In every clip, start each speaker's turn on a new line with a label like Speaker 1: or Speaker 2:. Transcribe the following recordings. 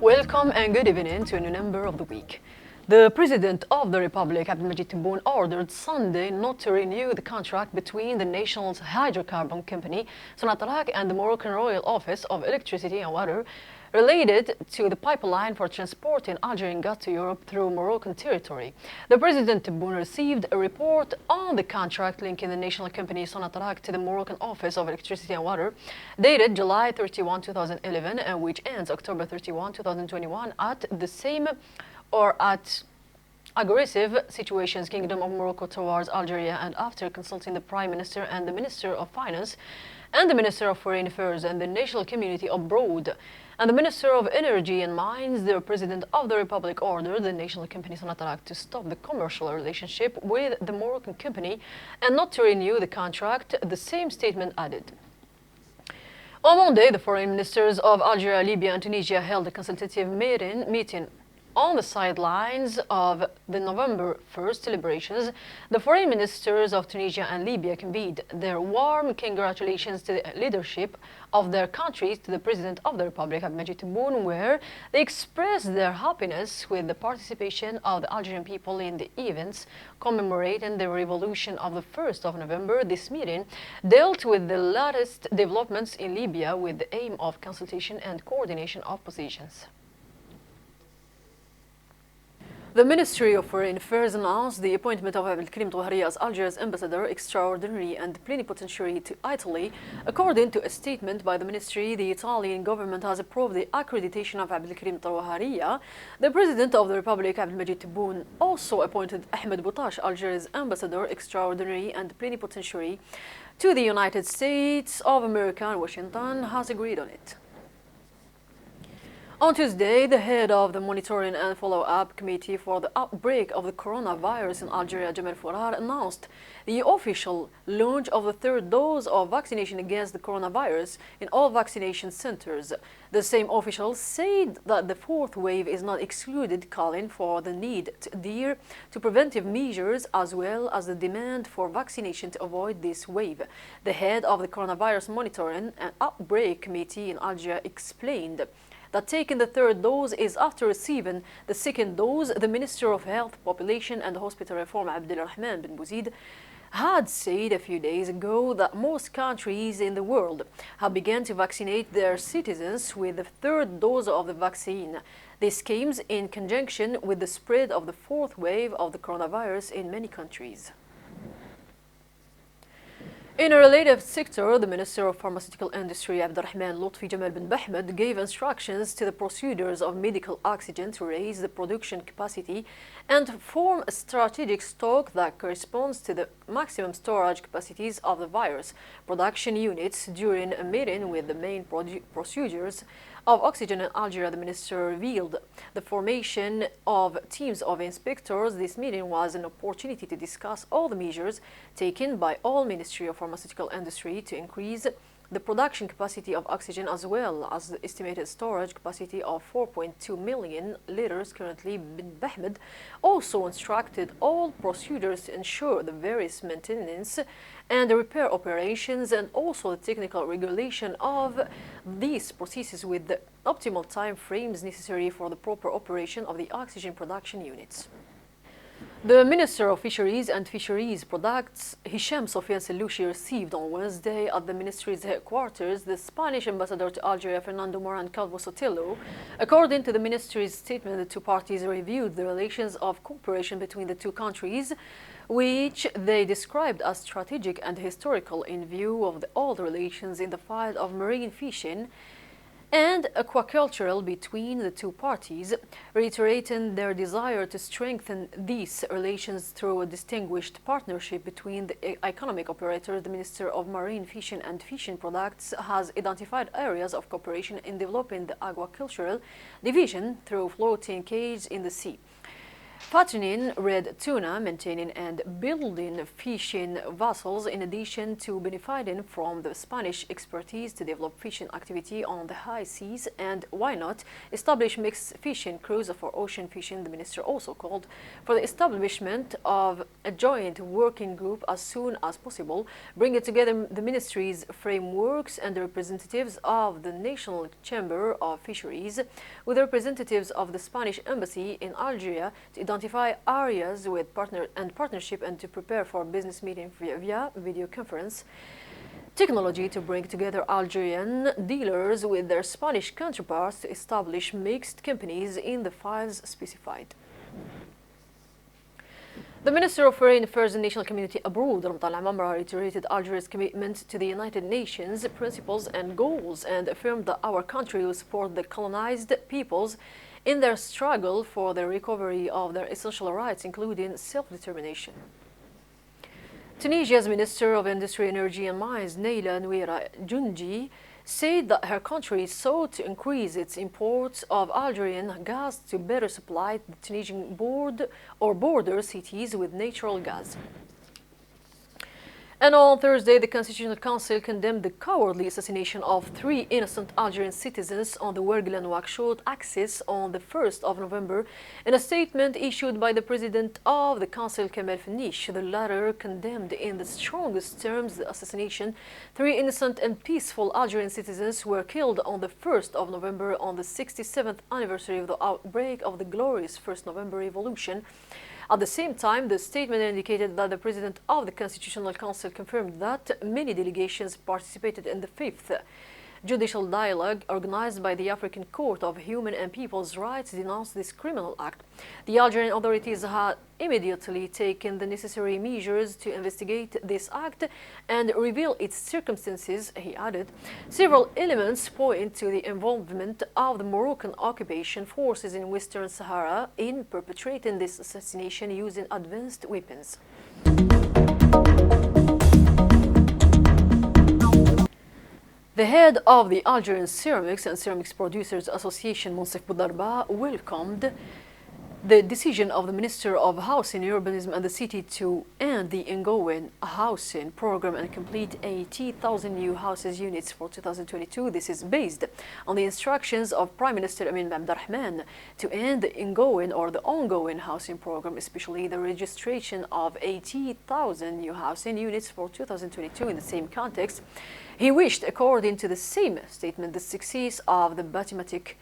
Speaker 1: Welcome and good evening to a new number of the week. The President of the Republic, Abdelmajid Tebboune, ordered Sunday not to renew the contract between the nation's hydrocarbon company, Sonatrach, and the Moroccan Royal Office of Electricity and Water related to the pipeline for transporting Algerian gas to Europe through Moroccan territory. The President Tebboune received a report on the contract linking the national company Sonatrach to the Moroccan Office of Electricity and Water, dated July 31, 2011, and which ends October 31, 2021 at the same or at aggressive situations Kingdom of Morocco towards Algeria, and after consulting the Prime Minister and the Minister of Finance and the Minister of Foreign Affairs and the national community abroad and the Minister of Energy and Mines, the President of the Republic ordered the national company Sonatrach to stop the commercial relationship with the Moroccan company and not to renew the contract, the same statement added. On Monday, the foreign ministers of Algeria, Libya and Tunisia held a consultative meeting on the sidelines of the November 1st deliberations. The foreign ministers of Tunisia and Libya conveyed their warm congratulations to the leadership of their countries to the President of the Republic, Abdelmajid Tebboune, where they expressed their happiness with the participation of the Algerian people in the events commemorating the revolution of the 1st of November. This meeting dealt with the latest developments in Libya with the aim of consultation and coordination of positions. The Ministry of Foreign Affairs announced the appointment of Abdelkrim Touhari as Algeria's ambassador extraordinary and plenipotentiary to Italy. According to a statement by the ministry, the Italian government has approved the accreditation of Abdelkrim Touhari. The President of the Republic, Abdelmajid Tebboune, also appointed Ahmed Boutache, Algeria's ambassador extraordinary and plenipotentiary to the United States of America, and Washington has agreed on it. On Tuesday, the head of the Monitoring and Follow-up Committee for the outbreak of the coronavirus in Algeria, Jamal Fourar, announced the official launch of the third dose of vaccination against the coronavirus in all vaccination centers. The same official said that the fourth wave is not excluded, calling for the need to adhere to preventive measures as well as the demand for vaccination to avoid this wave. The head of the Coronavirus Monitoring and Outbreak Committee in Algeria explained that taking the third dose is after receiving the second dose. The Minister of Health, Population and Hospital Reform, Abdelrahman Ben Bouzid, had said a few days ago that most countries in the world have begun to vaccinate their citizens with the third dose of the vaccine. This comes in conjunction with the spread of the fourth wave of the coronavirus in many countries. In a related sector, the Minister of Pharmaceutical Industry, Abdelrahman Lotfi Jamal Ben Bahmed, gave instructions to the producers of medical oxygen to raise the production capacity and form a strategic stock that corresponds to the maximum storage capacities of the virus production units. During a meeting with the main producers of oxygen in Algeria, the minister revealed the formation of teams of inspectors. This meeting was an opportunity to discuss all the measures taken by all Ministry of Pharmaceutical Industry to increase the production capacity of oxygen as well as the estimated storage capacity of 4.2 million liters currently. Ben Bahmed also instructed all procedures to ensure the various maintenance and the repair operations and also the technical regulation of these processes with the optimal time frames necessary for the proper operation of the oxygen production units. The Minister of Fisheries and Fisheries Products, Hicham Soufiane Sellouchi, received on Wednesday at the ministry's headquarters the Spanish ambassador to Algeria, Fernando Moran Calvo Sotelo. According to the ministry's statement, the two parties reviewed the relations of cooperation between the two countries, which they described as strategic and historical in view of the old relations in the field of marine fishing and aquacultural between the two parties, reiterating their desire to strengthen these relations through a distinguished partnership between the economic operators. The Minister of Marine Fishing and Fishing Products has identified areas of cooperation in developing the aquacultural division through floating cages in the sea. fattening red tuna, maintaining and building fishing vessels, in addition to benefiting from the Spanish expertise to develop fishing activity on the high seas, and why not establish mixed fishing crews for ocean fishing. The minister also called for the establishment of a joint working group as soon as possible, bringing together the ministry's frameworks and the representatives of the National Chamber of Fisheries with the representatives of the Spanish embassy in Algeria to identify areas with partnership and to prepare for business meeting via video conference technology to bring together Algerian dealers with their Spanish counterparts to establish mixed companies in the files specified. The Minister of Foreign Affairs and National Community abroad, Ramtan Al-Mamra, reiterated Algeria's commitment to the United Nations principles and goals and affirmed that our country will support the colonized peoples in their struggle for the recovery of their essential rights, including self-determination. Tunisia's Minister of Industry, Energy and Mines, Naila Nouira Junji, said that her country sought to increase its imports of Algerian gas to better supply the Tunisian border cities with natural gas. And on Thursday, the Constitutional Council condemned the cowardly assassination of 3 innocent Algerian citizens on the Ouargla Nouakchott axis on the 1st of November. In a statement issued by the President of the Council, Kamal Fenish, the latter condemned in the strongest terms the assassination. 3 innocent and peaceful Algerian citizens were killed on the 1st of November on the 67th anniversary of the outbreak of the glorious 1st November Revolution. At the same time, the statement indicated that the President of the Constitutional Council confirmed that many delegations participated in the 5th judicial dialogue organized by the African Court of Human and People's Rights denounced this criminal act. The Algerian authorities had immediately taken the necessary measures to investigate this act and reveal its circumstances, he added. Several elements point to the involvement of the Moroccan occupation forces in Western Sahara in perpetrating this assassination using advanced weapons. The head of the Algerian Ceramics and Ceramics Producers Association, Monsef Boudarba, welcomed the decision of the Minister of Housing, Urbanism and the City to end the ongoing housing program and complete 80,000 new houses units for 2022. This is based on the instructions of Prime Minister Amin Abdelrahman to end the ongoing housing program, especially the registration of 80,000 new housing units for 2022. In the same context, he wished, according to the same statement, the success of the Batimatic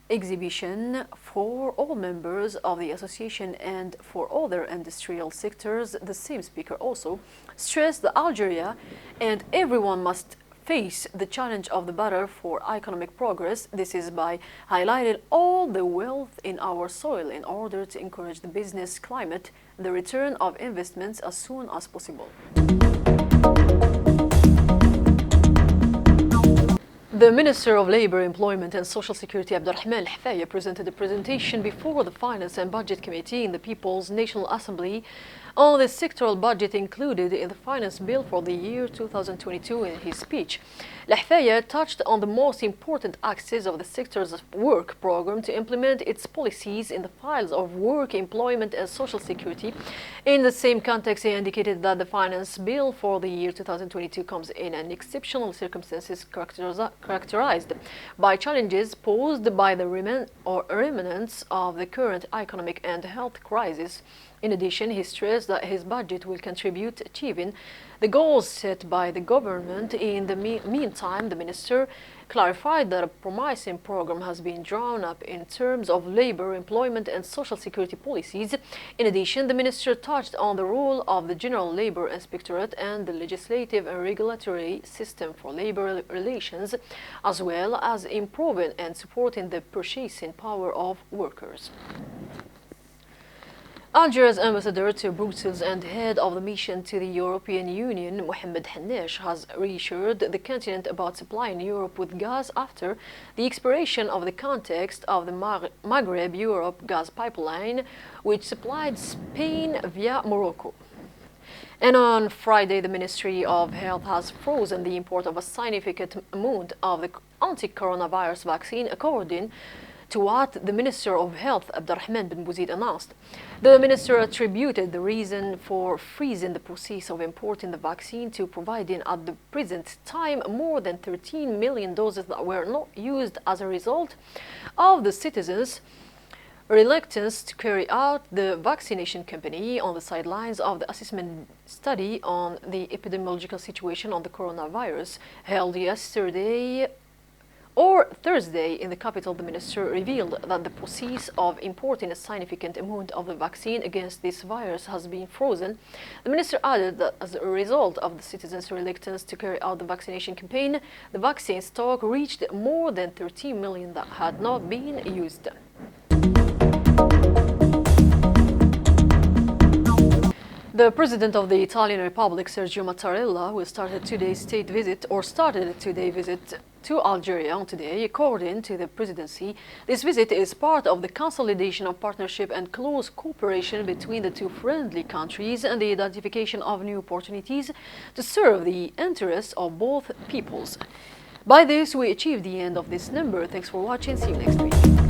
Speaker 1: exhibition for all members of the association and for other industrial sectors. The same speaker also stressed that Algeria and everyone must face the challenge of the battle for economic progress. This is by highlighting all the wealth in our soil in order to encourage the business climate, the return of investments as soon as possible. The Minister of Labour, Employment and Social Security, Abdelrahman Al-Hfaya, presented a presentation before the Finance and Budget Committee in the People's National Assembly on the sectoral budget included in the finance bill for the year 2022. In his speech, Al-Hfaya touched on the most important axes of the sector's work program to implement its policies in the files of work, employment and social security. In the same context, he indicated that the finance bill for the year 2022 comes in an exceptional circumstances characterized by challenges posed by the remnants of the current economic and health crisis. In addition, he stressed that his budget will contribute to achieving the goals set by the government. In the meantime, the minister clarified that a promising program has been drawn up in terms of labor, employment and social security policies. In addition, the minister touched on the role of the General Labor Inspectorate and the legislative and regulatory system for labor relations, as well as improving and supporting the purchasing power of workers. Algeria's ambassador to Brussels and head of the mission to the European Union, Mohamed Hannesh, has reassured the continent about supplying Europe with gas after the expiration of the contract of the Maghreb-Europe gas pipeline, which supplied Spain via Morocco. And on Friday, the Ministry of Health has frozen the import of a significant amount of the anti-coronavirus vaccine, according to what the Minister of Health, Abdulrahman bin Bouzid, announced. The minister attributed the reason for freezing the process of importing the vaccine to providing at the present time more than 13 million doses that were not used as a result of the citizens' reluctance to carry out the vaccination campaign on the sidelines of the assessment study on the epidemiological situation on the coronavirus held yesterday or Thursday in the capital. The minister revealed that the process of importing a significant amount of the vaccine against this virus has been frozen. The minister added that as a result of the citizens' reluctance to carry out the vaccination campaign, the vaccine stock reached more than 13 million that had not been used. The President of the Italian Republic, Sergio Mattarella, who started today's visit to Algeria on today, according to the presidency. This visit is part of the consolidation of partnership and close cooperation between the two friendly countries and the identification of new opportunities to serve the interests of both peoples. By this, we achieve the end of this number. Thanks for watching. See you next week.